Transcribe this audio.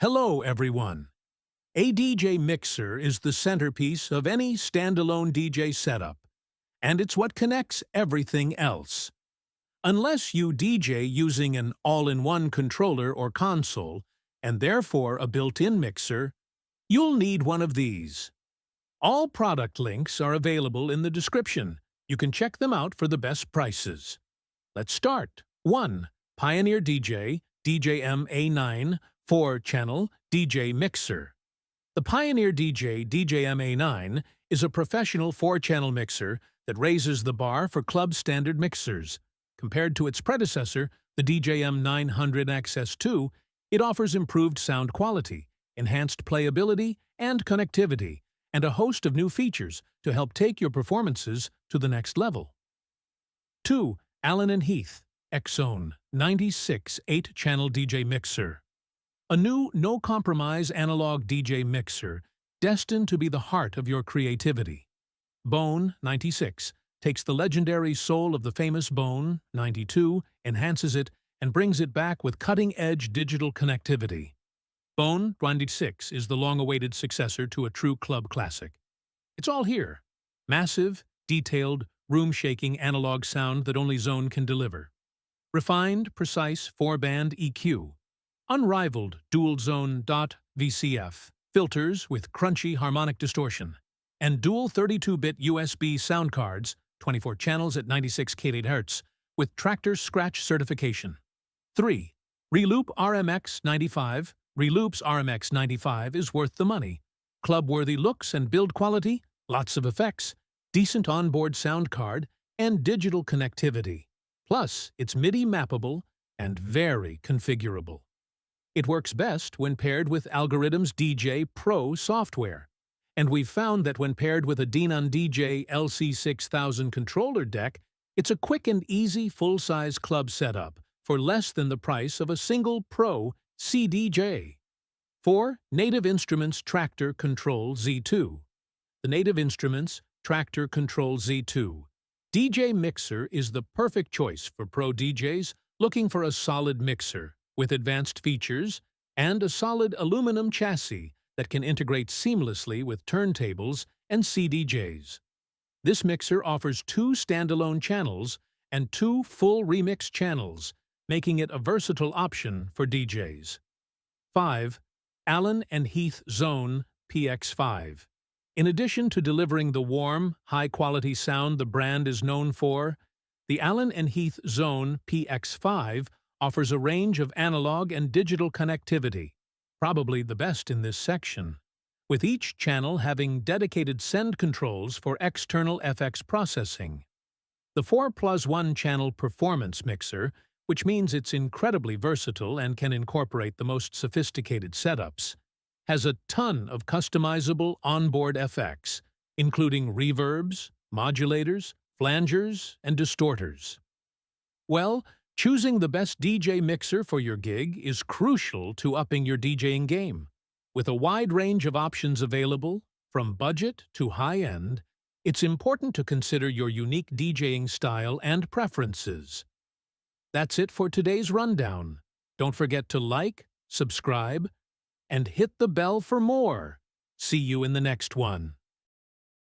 Hello, everyone. A DJ mixer is the centerpiece of any standalone DJ setup, and it's what connects everything else. Unless you DJ using an all-in-one controller or console, and therefore a built-in mixer, you'll need one of these. All product links are available in the description. You can check them out for the best prices. Let's start. 1. Pioneer DJ DJMA9 4-channel DJ mixer. The Pioneer DJ DJMA9 is a professional 4-channel mixer that raises the bar for club standard mixers. Compared to its predecessor, the DJM900XS2, it offers improved sound quality, enhanced playability and connectivity, and a host of new features to help take your performances to the next level. 2. Allen & Heath Exone 96 8-channel DJ mixer. A new, no-compromise analog DJ mixer destined to be the heart of your creativity. Bone 96 takes the legendary soul of the famous Bone 92, enhances it, and brings it back with cutting-edge digital connectivity. Bone 96 is the long-awaited successor to a true club classic. It's all here. Massive, detailed, room-shaking analog sound that only Xone can deliver. Refined, precise 4-band EQ. Unrivaled dual-zone .VCF. Filters with crunchy harmonic distortion. And dual 32-bit USB sound cards, 24 channels at 96 kHz, with Traktor scratch certification. 3. Reloop RMX95. Reloop's RMX95 is worth the money. Club-worthy looks and build quality, lots of effects, decent onboard sound card, and digital connectivity. Plus, it's MIDI mappable and very configurable. It works best when paired with Algorithm's DJ Pro software. And we've found that when paired with a Denon DJ LC6000 controller deck, it's a quick and easy full-size club setup for less than the price of a single Pro CDJ. 4. Native Instruments Traktor Kontrol Z2. The Native Instruments Traktor Kontrol Z2 DJ mixer is the perfect choice for pro DJs looking for a solid mixer with advanced features and a solid aluminum chassis that can integrate seamlessly with turntables and CDJs. This mixer offers 2 standalone channels and 2 full remix channels, making it a versatile option for DJs. 5. Allen & Heath Xone PX5. In addition to delivering the warm, high-quality sound the brand is known for, the Allen & Heath Xone PX5 offers a range of analog and digital connectivity, probably the best in this section, with each channel having dedicated send controls for external FX processing. The 4+1 channel performance mixer, which means it's incredibly versatile and can incorporate the most sophisticated setups, has a ton of customizable onboard FX, including reverbs, modulators, flangers, and distorters. Well, choosing the best DJ mixer for your gig is crucial to upping your DJing game. With a wide range of options available, from budget to high-end, it's important to consider your unique DJing style and preferences. That's it for today's rundown. Don't forget to like, subscribe, and hit the bell for more. See you in the next one.